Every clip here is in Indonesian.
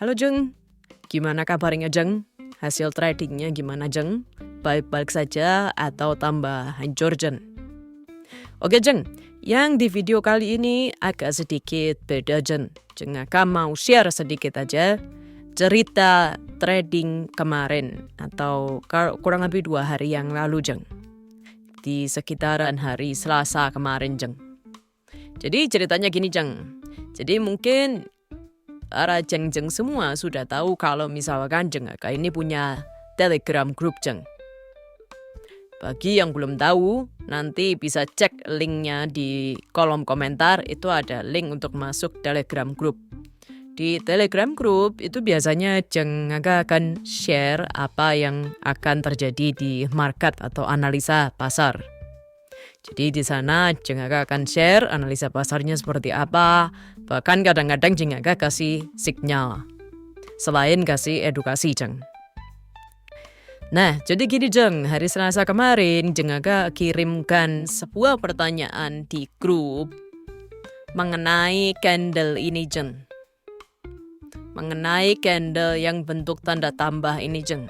Halo Jeng, gimana kabarnya Jeng? Hasil tradingnya gimana Jeng? Baik-baik saja atau tambah hancur Jeng? Oke Jeng, yang di video kali ini agak sedikit beda Jeng. Jeng akan mau share sedikit aja cerita trading kemarin atau kurang lebih 2 hari yang lalu Jeng. Di sekitaran hari Selasa kemarin Jeng. Jadi ceritanya gini Jeng. Jadi mungkin para Jeng-Jeng semua sudah tahu kalau misalkan Jeng Aka ini punya Telegram group Jeng. Bagi yang belum tahu, nanti bisa cek linknya di kolom komentar. Itu ada link untuk masuk Telegram group. Di Telegram group itu biasanya Jeng Aka akan share apa yang akan terjadi di market atau analisa pasar. Jadi di sana Jeng Aka akan share analisa pasarnya seperti apa. Bahkan kadang-kadang Jeng Aka kasih sinyal. Selain kasih edukasi Jeng. Nah, jadi gini Jeng, hari Selasa kemarin Jeng Aka kirimkan sebuah pertanyaan di grup mengenai candle ini Jeng. Mengenai candle yang bentuk tanda tambah ini Jeng.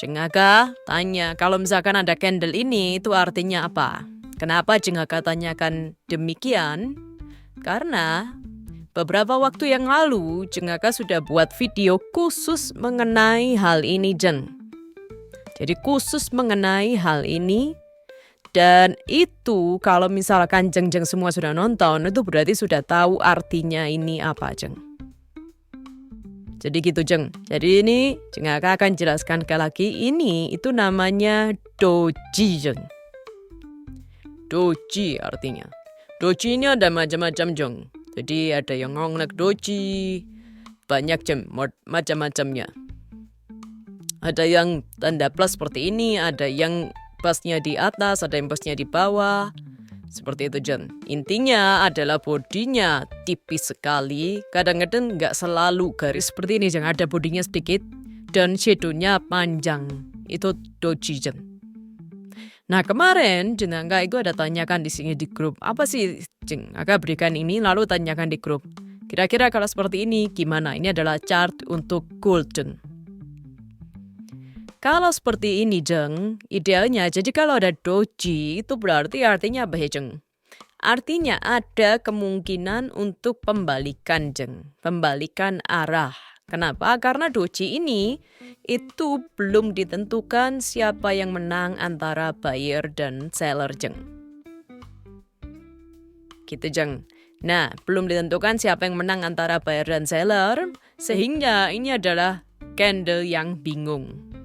Jeng Aka tanya, kalau misalkan ada candle ini itu artinya apa? Kenapa Jeng Aka tanyakan demikian? Karena beberapa waktu yang lalu Jeng Aka sudah buat video khusus mengenai hal ini Jeng. Jadi khusus mengenai hal ini. Dan itu kalau misalkan Jeng-Jeng semua sudah nonton, itu berarti sudah tahu artinya ini apa Jeng. Jadi gitu Jeng. Jadi ini Jeng Aka akan jelaskan sekali lagi. Ini itu namanya doji Jeng. Doji artinya. Doji ini ada macam-macam Jeng. Jadi ada yang ngongnek doji. Banyak Jeng macam-macamnya. Ada yang tanda plus seperti ini. Ada yang plusnya di atas. Ada yang plusnya di bawah. Seperti itu Jeng. Intinya adalah bodinya tipis sekali. Kadang-kadang nggak selalu garis seperti ini Jeng. Ada bodinya sedikit dan shadownya panjang. Itu doji Jeng. Nah kemarin Jeng Aka itu ada tanyakan di sini di grup. Apa sih Jeng Aka berikan ini lalu tanyakan di grup. Kira-kira kalau seperti ini gimana? Ini adalah chart untuk gold Jeng. Kalau seperti ini Jeng, idealnya jadi kalau ada doji itu berarti artinya apa ya Jeng? Artinya ada kemungkinan untuk pembalikan Jeng, pembalikan arah. Kenapa? Karena doji ini itu belum ditentukan siapa yang menang antara buyer dan seller Jeng. Gitu Jeng. Nah, belum ditentukan siapa yang menang antara buyer dan seller, sehingga ini adalah candle yang bingung.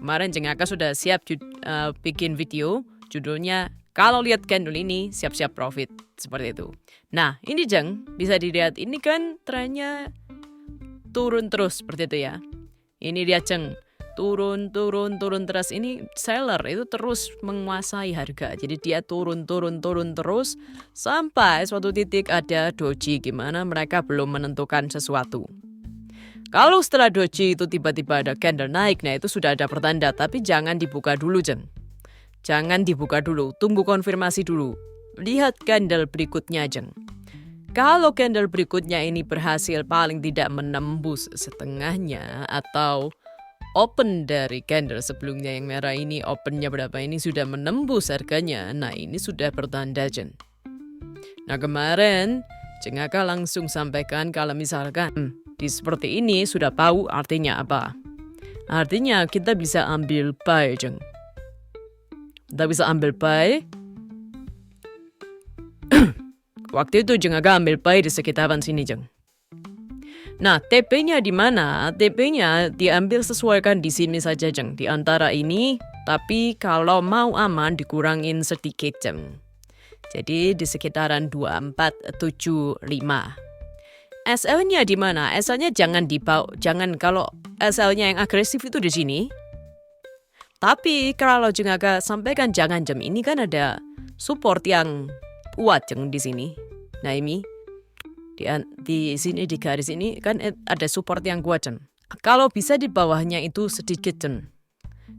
Kemarin Jeng Aka sudah siap bikin video, judulnya kalau lihat candle ini siap-siap profit, seperti itu. Nah ini Jeng, bisa dilihat ini kan trennya turun terus seperti itu ya. Ini dia Jeng, turun terus. Ini seller itu terus menguasai harga, jadi dia turun terus sampai suatu titik ada doji gimana mereka belum menentukan sesuatu. Kalau setelah doji itu tiba-tiba ada candle naik, nah itu sudah ada pertanda. Tapi jangan dibuka dulu Jeng. Jangan dibuka dulu, tunggu konfirmasi dulu. Lihat candle berikutnya Jeng. Kalau candle berikutnya ini berhasil paling tidak menembus setengahnya atau open dari candle sebelumnya yang merah ini, opennya berapa ini sudah menembus harganya. Nah ini sudah pertanda Jeng. Nah kemarin Jeng Aka langsung sampaikan kalau misalkan di seperti ini sudah tahu artinya apa. Artinya kita bisa ambil buy Jeng. Kita bisa ambil buy. Waktu itu Jeng Aka ambil buy di sekitaran sini Jeng. Nah TP-nya di mana? TP-nya diambil sesuaikan di sini saja Jeng. Di antara ini. Tapi kalau mau aman dikurangin sedikit Jeng. Jadi di sekitaran 2475. SL-nya di mana? SL-nya jangan kalau SL-nya yang agresif itu di sini. Tapi kalau Jeng Aka sampaikan jangan Jeng, ini kan ada support yang kuat Jeng di sini. Nah ini di sini di garis ini kan ada support yang kuat Jeng. Kalau bisa di bawahnya itu sedikit Jeng.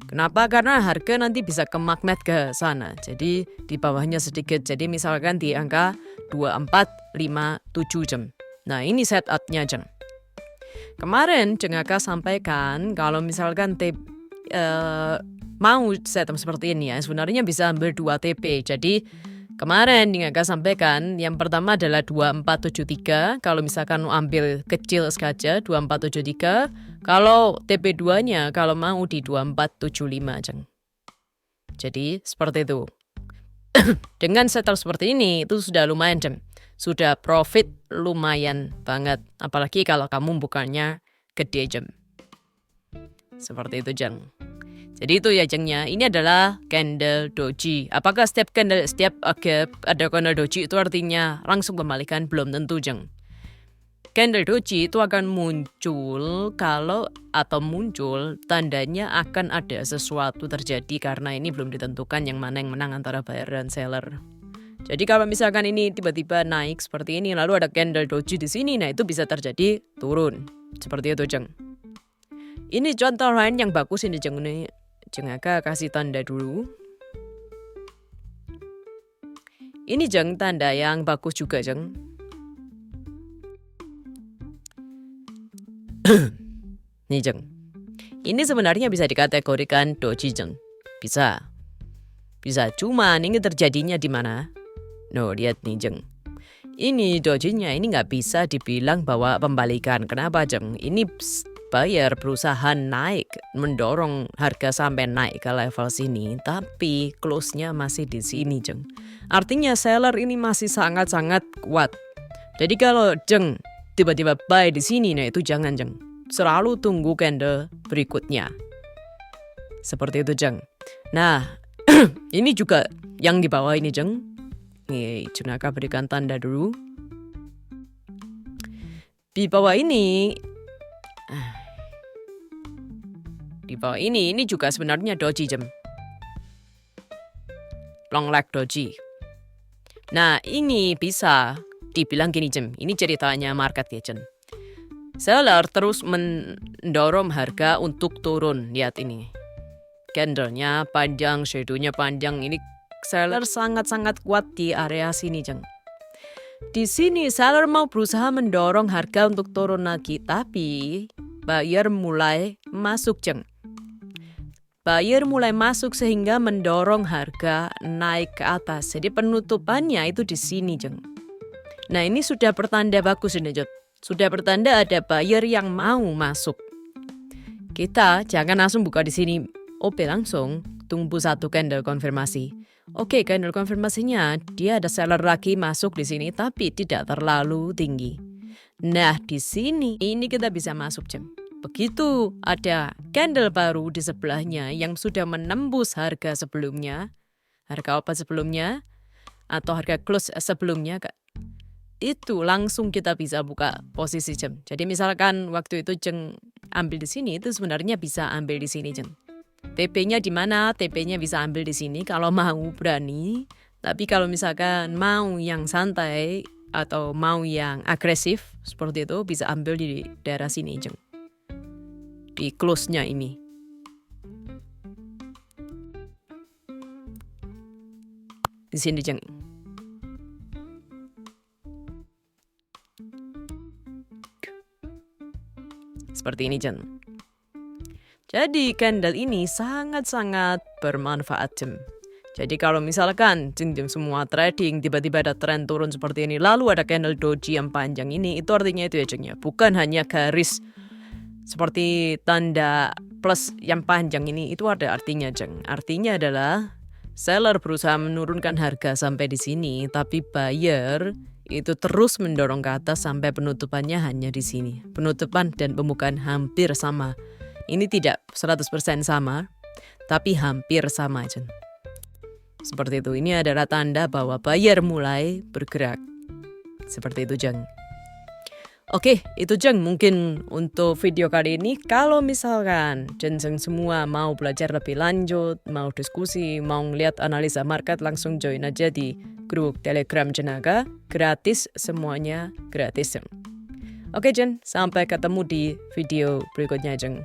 Kenapa? Karena harga nanti bisa ke magnet ke sana. Jadi di bawahnya sedikit. Jadi misalkan di angka 2457 Jeng. Nah ini setup-nya Jeng. Kemarin Jeng Aka sampaikan kalau misalkan mau setup seperti ini ya, sebenarnya bisa ambil 2 TP. Jadi kemarin Jeng Aka sampaikan yang pertama adalah 2473. Kalau misalkan mau ambil kecil saja 2473. Kalau TP2-nya kalau mau di 2475 Jeng. Jadi seperti itu. Dengan setup seperti ini itu sudah lumayan Jeng. Sudah profit lumayan banget. Apalagi kalau kamu bukannya gede Jeng. Seperti itu Jeng. Jadi itu ya Jengnya. Ini adalah candle doji. Apakah setiap ada candle doji itu artinya langsung kembalikan? Belum tentu Jeng. Candle doji itu akan muncul tandanya akan ada sesuatu terjadi karena ini belum ditentukan yang mana yang menang antara buyer dan seller. Jadi kalau misalkan ini tiba-tiba naik seperti ini lalu ada candle doji di sini, nah itu bisa terjadi turun. Seperti itu Jeng. Ini contoh lain yang bagus ini Jeng. Jeng Aka kasih tanda dulu. Ini Jeng tanda yang bagus juga Jeng. Nih Jeng. Ini sebenarnya bisa dikategorikan doji Jeng. Bisa. Cuma ini terjadinya di mana? No, lihat nih Jeng. Ini dojinya ini nggak bisa dibilang bahwa pembalikan. Kenapa Jeng? Ini buyer berusaha naik, mendorong harga sampai naik ke level sini, tapi close-nya masih di sini Jeng. Artinya seller ini masih sangat-sangat kuat. Jadi kalau Jeng tiba-tiba buy di sini, nah itu jangan Jeng. Selalu tunggu candle berikutnya. Seperti itu Jeng. Nah, ini juga yang di bawah ini Jeng. Nih, Jeng Aka berikan tanda dulu. Di bawah ini ini juga sebenarnya doji Jeng. Long leg doji. Nah, ini bisa dibilang gini Jeng. Ini ceritanya market ya Jeng. Seller terus mendorong harga untuk turun. Lihat ini. Candlenya panjang, shadow-nya panjang. Ini seller sangat-sangat kuat di area sini Jeng. Di sini seller mau berusaha mendorong harga untuk turun lagi, tapi buyer mulai masuk Jeng. Buyer mulai masuk sehingga mendorong harga naik ke atas. Jadi penutupannya itu di sini Jeng. Nah ini sudah pertanda bagus ini Jeng. Sudah pertanda ada buyer yang mau masuk. Kita jangan langsung buka di sini. OP langsung, tunggu satu candle konfirmasi. Oke, candle konfirmasinya dia ada seller lagi masuk di sini tapi tidak terlalu tinggi. Nah, di sini ini kita bisa masuk Jeng. Begitu ada candle baru di sebelahnya yang sudah menembus harga sebelumnya, harga open sebelumnya atau harga close sebelumnya, itu langsung kita bisa buka posisi Jeng. Jadi misalkan waktu itu Jeng ambil di sini, itu sebenarnya bisa ambil di sini Jeng. TP-nya di mana? TP-nya bisa ambil di sini kalau mau berani. Tapi kalau misalkan mau yang santai atau mau yang agresif seperti itu bisa ambil di daerah sini Jeng. Di close-nya ini. Di sini Jeng. Seperti ini Jeng. Jadi candle ini sangat-sangat bermanfaat Jeng. Jadi kalau misalkan Jeng semua trading tiba-tiba ada tren turun seperti ini, lalu ada candle doji yang panjang ini, itu artinya itu ya Jeng ya. Bukan hanya garis seperti tanda plus yang panjang ini, itu ada artinya Jeng. Artinya adalah seller berusaha menurunkan harga sampai di sini, tapi buyer itu terus mendorong ke atas sampai penutupannya hanya di sini. Penutupan dan pembukaan hampir sama. Ini tidak 100% sama, tapi hampir sama Jeng. Seperti itu. Ini adalah tanda bahwa buyer mulai bergerak. Seperti itu Jeng. Oke, itu Jeng mungkin untuk video kali ini. Kalau misalkan Jeng semua mau belajar lebih lanjut, mau diskusi, mau ngeliat analisa market, langsung join aja di grup Telegram Jeng Aka. Gratis, semuanya gratis Jeng. Oke Jeng, sampai ketemu di video berikutnya Jeng.